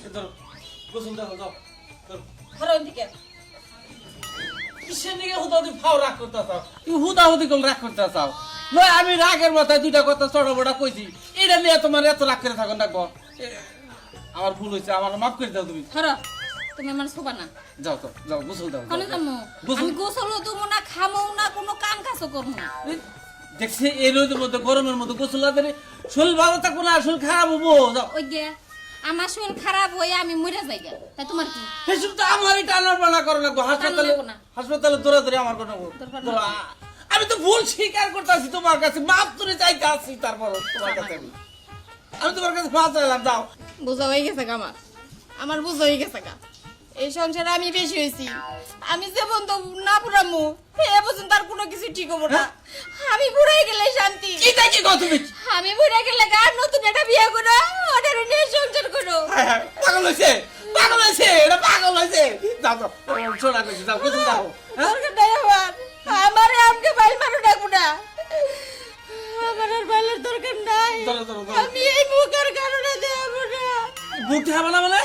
গোসল দাও যাও ধরো ওদিকে কিসের নিকে হুদা তুই ফাও রাগ করতে চাও তুই হুদা হুদি করে রাগ করতে চাও নয় আমি রাগের মাথায় দুইটা কথা চড়া বড়া কইছি এটা নিয়ে তোমার এত রাগ করে থাকুন রাখবো আমার ভুল হয়েছে আমার মাফ করে দাও তুমি ধরো তুমি আমার শোবা না যাও তো যাও গোসল দাও কোনে যামু আমি গোসলও দেবো না খামও না কোনো কাম কাজও করবো না দেখছি এই রোদের মধ্যে গরমের মধ্যে গোসল না দিলে শরীর ভালো থাকবো না শরীর খারাপ হবো যাও ওই যে আমার শরীর খারাপ হয়ে আমি মরে যাই গা তাই তোমার কি সেসব তো আমারই টানার বানা করে লাগবো হাসপাতালে টানা লাগবো না। হাসপাতালে দৌড়াদৌড়ি আমার কোনো দরকার তো আমি তো ভুল স্বীকার করতে আসি তোমার কাছে মাপ তুলে চাইতে আসি তারপর তোমার কাছে আমি তোমার কাছে মাপ চাইলাম যাও বোঝা হয়ে গেছে গা আমার বোঝা হয়ে গেছে গা এই সংসারে আমি বেশি হয়েছি আমি যেমন তো না পুরামু এ পর্যন্ত আর কোনো কিছু ঠিক হবো না আমি বুড়াই গেলে শান্তি কি তাই কি কও তুমি আমি বুড়াই গেলে গা নতুন একটা বিয়ে করো ওটার নিয়ে সংসার করো পাগল হয়েছে এটা পাগল হয়েছে যাও যাও ছোড়া কইছি যাও গোসল দাও দরকার নাই আমার আমাকে বাইল মারো ডাকবো না আমার আর বাইলের দরকার নাই ধরো, ধরো, ধরো। আমি এই মুখের কারণে দেবো না বুঝতে হবে না মানে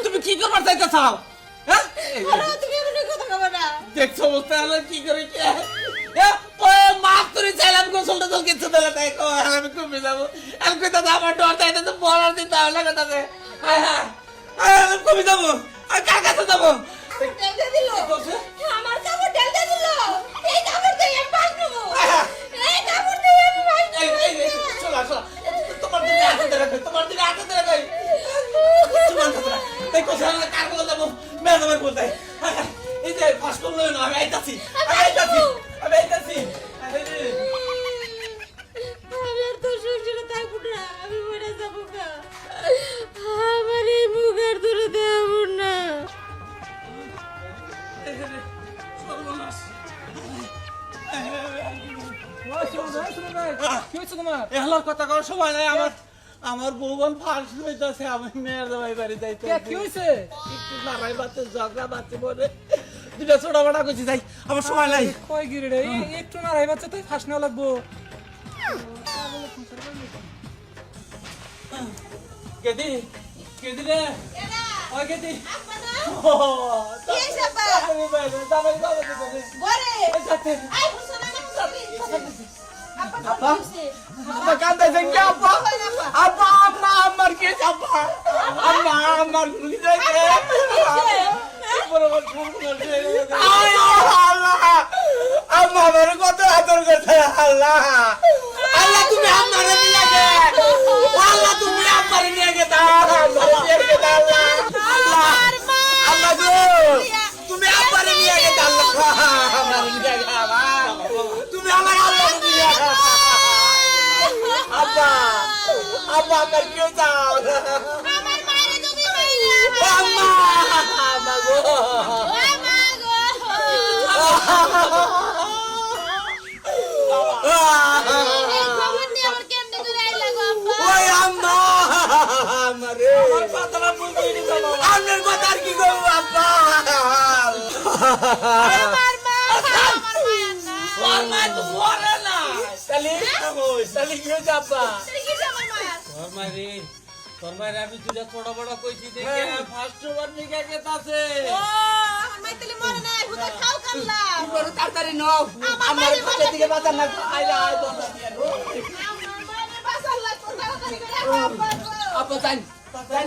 তুমি কি করবার চাইতে চাও হ্যাঁ আরে তুমি এমন কথা কবে না দেখছো অবস্থা হলো কি করে কি মাপ তুলে চাইলাম গোসলটা তো কিছু দিলে তাই আমি কমে যাবো আমি কইতা আমার ডর তাই তো বড় দিতে হবে না কথা আমি কমে যাবো আর কার কাছে যাবো ডেলটা দিল আমার কাপড় ডেলটা দিল এই কাপড় দিয়ে আমি বাস নেবো এই কাপড় দিয়ে আমি বাস নেবো চলা তোমার দিকে হাতে রাখো তাই কোথায় কার কোথায় যাবো ম্যাডামের কোথায় এই যে ফাঁস করলো না আমি আইতাছি আমি আর তোর সংসারে থাকবো না আমি মরে যাবো গা আমার এই মুখের দূরে দেবো না এহলার কথা করার সময় নাই আমার বউবান ফাঁস হইতাছে আমি মেয়ের জামাই বাড়ি যাইতে কি হইছে একটু লড়াই বাচ্চা ঝগড়া বাচ্চা বলে দুটা ছোট বড়া করছি যাই আমার সময় নাই কই গিরে রে একটু না রাই বাচ্চা তাই ফাঁস নেওয়া লাগবো কেদি রে ওই কেদি আমি বাইরে জামাই বাবা যাচ্ছে আপা কান্দাইছেন কি আপা আমার কে আপা আমার গুলি যাইছে আল্লাহ আমার কত আদর করছে আল্লাহ তুমি আমার নিয়ে গে আল্লাহ তুমি আমার নিয়ে গে আল্লাহ গো তুমি আমার নিয়ে গে আল্লাহ আমার নিয়ে গে তুমি আমার আল্লাহ নিয়ে আব্বা আমার কেউ যাও আমার মায়ের তুমি মাইরা আম্মা গো ওই আম্মা আমারে আমার পাতলা মুখে নি যাবো আমার কথা আর কি করব আব্বা আমার মা তো মরে না সালি কি হইছে আব্বা তোর মারে আমি তুই ছোট বড় কইছি দেখে ফার্স্ট ওভার নিকে গেতাছে তাড়াতাড়ি নাও আমার কাছে দিকে বাজার না আইলা আই আপা যাই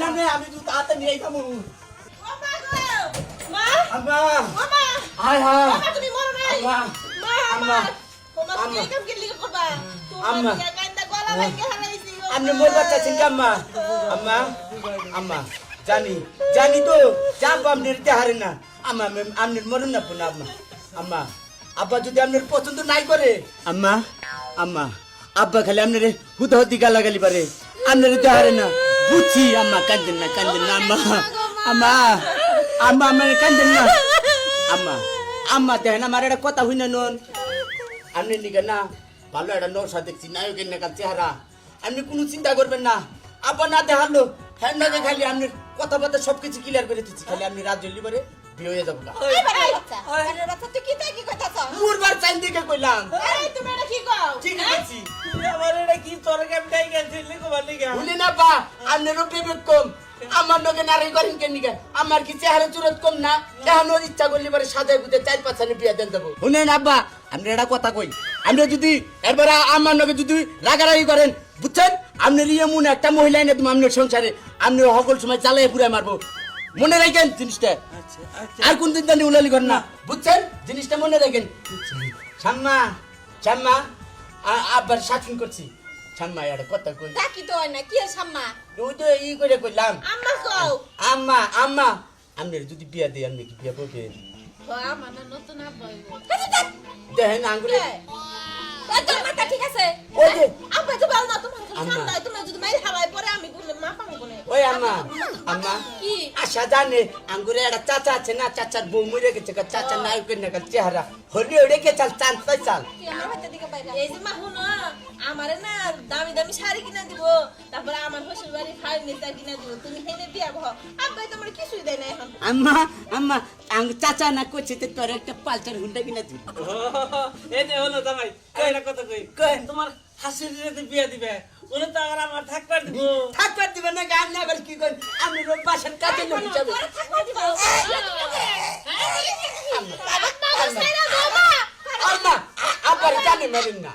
না আমি তো তাতে নিয়ে আইতাম আম্মা হাই হাই আম্মা আপনি মোর বাচ্চা চিন্তা আম্মা জানি তো যাবো আপনার দেহারে না আপনার মরণ না পুনা আম্মা আব্বা যদি আপনার পছন্দ নাই করে আম্মা আব্বা খালি আপনার হুদি গালাগালি পারে আপনার দেহারে না বুঝছি আম্মা কান্দেন না আম্মা কান্দেন না আম্মা দেখেন আমার একটা কথা হই না নন আপনি নিকে না ভালো একটা নৌসা দেখছি নায়কের নাকার চেহারা আপনি কোনো চিন্তা করবেন না আব্বা না দেখালো হ্যাঁ না খালি আপনি কথাবার্তা সবকিছু ক্লিয়ার করে দিচ্ছি খালি আপনি রাত জলদি করে বিয়ে হয়ে যাবো পুরবার চাইন দিকে কইলাম ঠিক আছে তুমি আমার এটা কি তরকারি টাই গেছিলি কোমালি গা ভুলি না বা আপনারও বিবেক কম আমার লগে নারী করেন কেন নিকে আমার কি চেহারা চুরত কম না এখন ওর ইচ্ছা করলে পরে সাজায় গুতে 4-5 সালে বিয়া দেন দেবো শুনেন আব্বা আপনি এটা কথা কই আমরা যদি এরপরে আমার লগে যদি রাগারাগি করেন বুঝছেন আপনার এমন একটা মহিলা এনে তুমি আপনার সংসারে আপনি সকল সময় চালাই পুরে মারবো মনে রাখেন জিনিসটা আর কোন দিন জানি উলালি করেন না বুঝছেন জিনিসটা মনে রাখেন শাম্মা শাম্মা আব্বার শাসন করছি শাম্মা এটা কথা কই ডাকি তো হয় না কি আর সাম্মা ওই তো ই করে কইলাম আম্মা কও আম্মা আম্মা আপনি যদি বিয়া দেন আপনি কি বিয়া করবেন আমার না নতুন আব্বা হইব দেখেন আঙ্গুলে তোর মাথা ঠিক আছে ওই যে আব্বা তো ভালো না তোমার আম্মা। ঠান্ডা তুমি যদি মাইর হাওয়ায় পরে আমি গুলে মা পাবো কোনে ওই আম্মা আম্মা কি আশা জানে আঙ্গুরে একটা চাচা আছে না চাচার বউ মরে গেছে চাচা নায়কের নাকাল চেহারা হলি ওরে কে চাল চাল তাই চাল কি আমার হাতে দিকে বাইরে এই যে মা হুনো আমারে না দামি দামি শাড়ি কিনা দিব তারপরে আমার শ্বশুর বাড়ি খাই নিতা কিনা দিব তুমি হেনে বিয়া বহ আব্বাই তোমার কিছুই দেয় না এখন আম্মা আম্মা আঙ্গ চাচা না করছে তো তোর একটা পালচার হুন্ডা কিনা দিবি এই যে হলো জামাই কইরা কথা কই কই তোমার হাসিরে বিয়া দিবে ওরে তো আর আমার থাকবার দিব থাকবার দিবেন না গান না আবার কি করেন আমি রোগ বাসার কাজে লোক হিসাবে তোরা থাকবা দিব আম্মা আব্বার জানে মারেন না